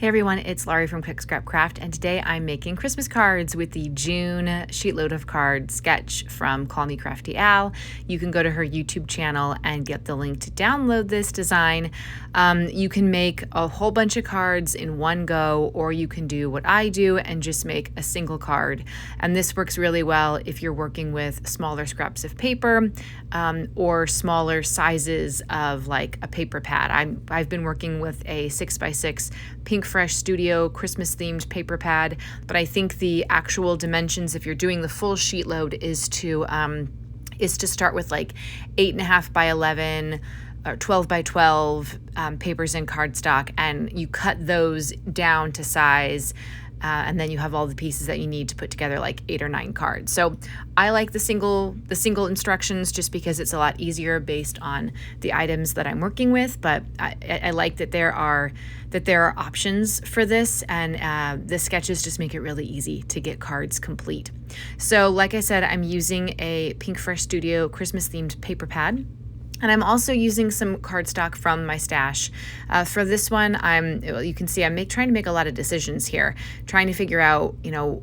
Hey everyone, it's Laurie from Quick Scrap Craft, and today I'm making Christmas cards with the June Sheetload of Cards sketch from Call Me Crafty Al. You can go to her YouTube channel and get the link to download this design. You can make a whole bunch of cards in one go, or you can do what I do and just make a single card. And this works really well if you're working with smaller scraps of paper or smaller sizes of like a paper pad. I've been working with a 6x6 Pink Fresh Studio Christmas themed paper pad, but I think the actual dimensions, if you're doing the full sheet load, is to start with like 8.5 by 11 or 12 by 12 papers in cardstock, and you cut those down to size. And then you have all the pieces that you need to put together like 8 or 9 cards. So I like the single instructions just because it's a lot easier based on the items that I'm working with. But I like that there are options for this, and the sketches just make it really easy to get cards complete. So like I said, I'm using a Pink Fresh Studio Christmas themed paper pad. And I'm also using some cardstock from my stash. For this one, you can see I'm trying to make a lot of decisions here, trying to figure out,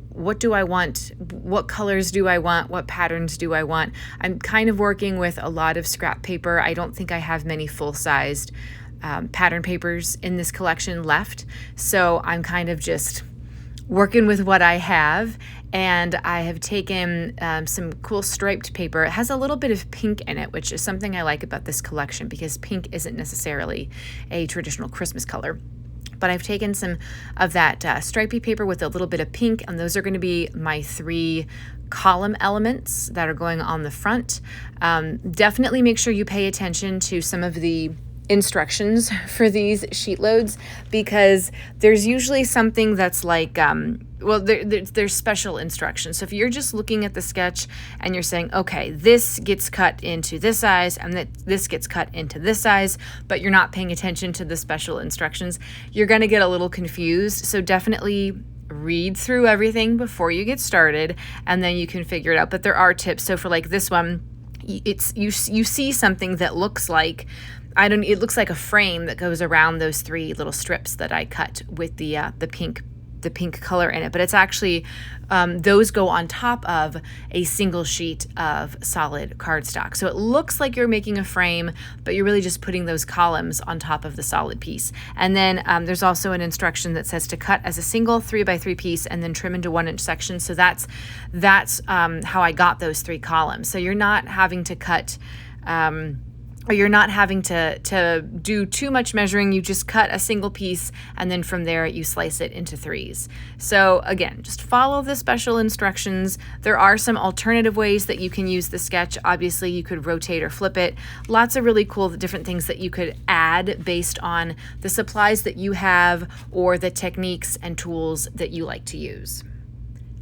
what do I want? What colors do I want? What patterns do I want? I'm kind of working with a lot of scrap paper. I don't think I have many full-sized pattern papers in this collection left. So I'm kind of just working with what I have, and I have taken some cool striped paper. It has a little bit of pink in it, which is something I like about this collection because pink isn't necessarily a traditional Christmas color. But I've taken some of that stripy paper with a little bit of pink, and those are going to be my 3 column elements that are going on the front. Definitely make sure you pay attention to some of the instructions for these sheet loads, because there's usually something that's like there's special instructions. So if you're just looking at the sketch and you're saying, okay, this gets cut into this size and this gets cut into this size, but you're not paying attention to the special instructions, you're going to get a little confused. So definitely read through everything before you get started, and then you can figure it out. But there are tips. So for like this one, you see something that looks like it looks like a frame that goes around those 3 little strips that I cut with the pink color in it, but it's actually those go on top of a single sheet of solid cardstock. So it looks like you're making a frame, but you're really just putting those columns on top of the solid piece. And then there's also an instruction that says to cut as a single 3x3 piece and then trim into 1-inch sections. So that's how I got those 3 columns. So you're not having to cut or you're not having to do too much measuring. You just cut a single piece, and then from there you slice it into 3s. So again, just follow the special instructions. There are some alternative ways that you can use the sketch. Obviously, you could rotate or flip it. Lots of really cool different things that you could add based on the supplies that you have or the techniques and tools that you like to use.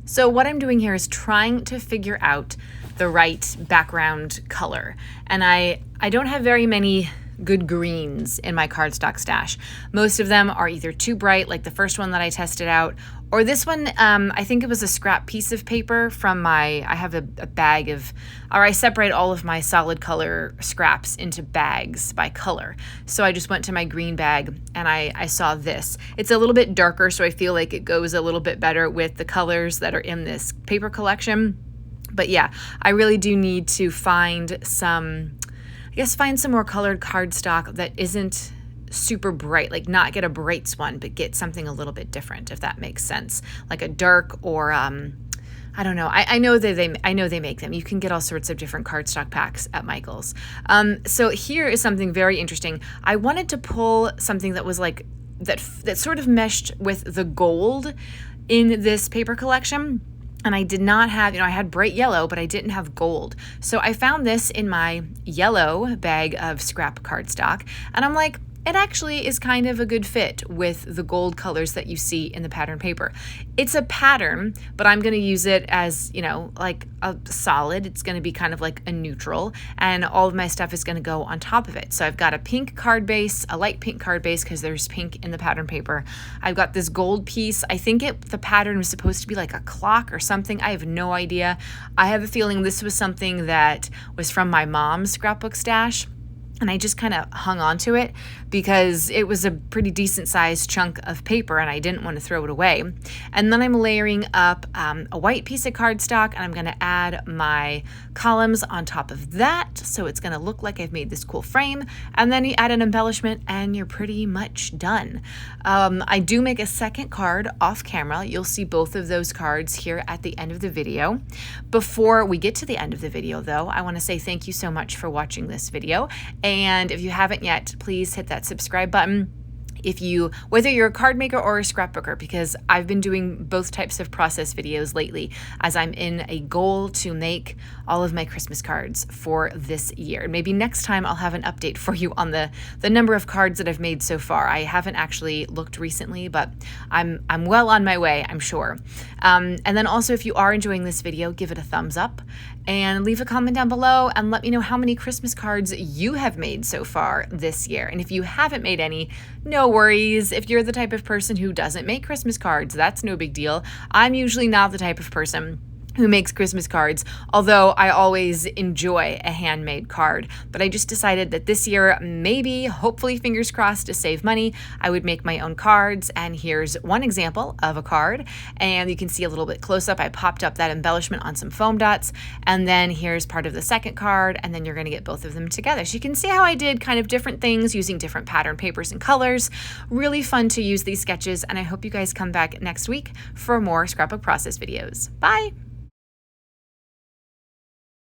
So what I'm doing here is trying to figure out the right background color. And I don't have very many good greens in my cardstock stash. Most of them are either too bright, like the first one that I tested out, or this one, I think it was a scrap piece of paper from I have a bag of, or I separate all of my solid color scraps into bags by color. So I just went to my green bag and I saw this. It's a little bit darker, so I feel like it goes a little bit better with the colors that are in this paper collection. But yeah, I really do need to find some more colored cardstock that isn't super bright, like not get a brights one, but get something a little bit different, if that makes sense. Like a dark or I don't know. I know they make them. You can get all sorts of different cardstock packs at Michael's. So here is something very interesting. I wanted to pull something that was like that sort of meshed with the gold in this paper collection. And I did not have, I had bright yellow, but I didn't have gold. So I found this in my yellow bag of scrap cardstock, and I'm like, it actually is kind of a good fit with the gold colors that you see in the pattern paper. It's a pattern, but I'm going to use it as, like a solid. It's going to be kind of like a neutral, and all of my stuff is going to go on top of it. So I've got a pink card base, a light pink card base because there's pink in the pattern paper. I've got this gold piece. I think the pattern was supposed to be like a clock or something. I have no idea. I have a feeling this was something that was from my mom's scrapbook stash. and I just kind of hung on to it because it was a pretty decent sized chunk of paper and I didn't want to throw it away. And then I'm layering up a white piece of cardstock, and I'm going to add my columns on top of that, so it's going to look like I've made this cool frame. And then you add an embellishment and you're pretty much done. I do make a second card off camera. You'll see both of those cards here at the end of the video. Before we get to the end of the video though, I want to say thank you so much for watching this video. And if you haven't yet, please hit that subscribe button. Whether you're a card maker or a scrapbooker, because I've been doing both types of process videos lately as I'm in a goal to make all of my Christmas cards for this year. Maybe next time I'll have an update for you on the number of cards that I've made so far. I haven't actually looked recently, but I'm well on my way, I'm sure. And then also, if you are enjoying this video, give it a thumbs up and leave a comment down below and let me know how many Christmas cards you have made so far this year. And if you haven't made any, no worries. If you're the type of person who doesn't make Christmas cards, that's no big deal. I'm usually not the type of person who makes Christmas cards, although I always enjoy a handmade card. But I just decided that this year, maybe, hopefully, fingers crossed, to save money, I would make my own cards. And here's one example of a card. And you can see a little bit close up, I popped up that embellishment on some foam dots. And then here's part of the second card, and then you're gonna get both of them together. So you can see how I did kind of different things using different pattern papers and colors. Really fun to use these sketches, and I hope you guys come back next week for more scrapbook process videos. Bye!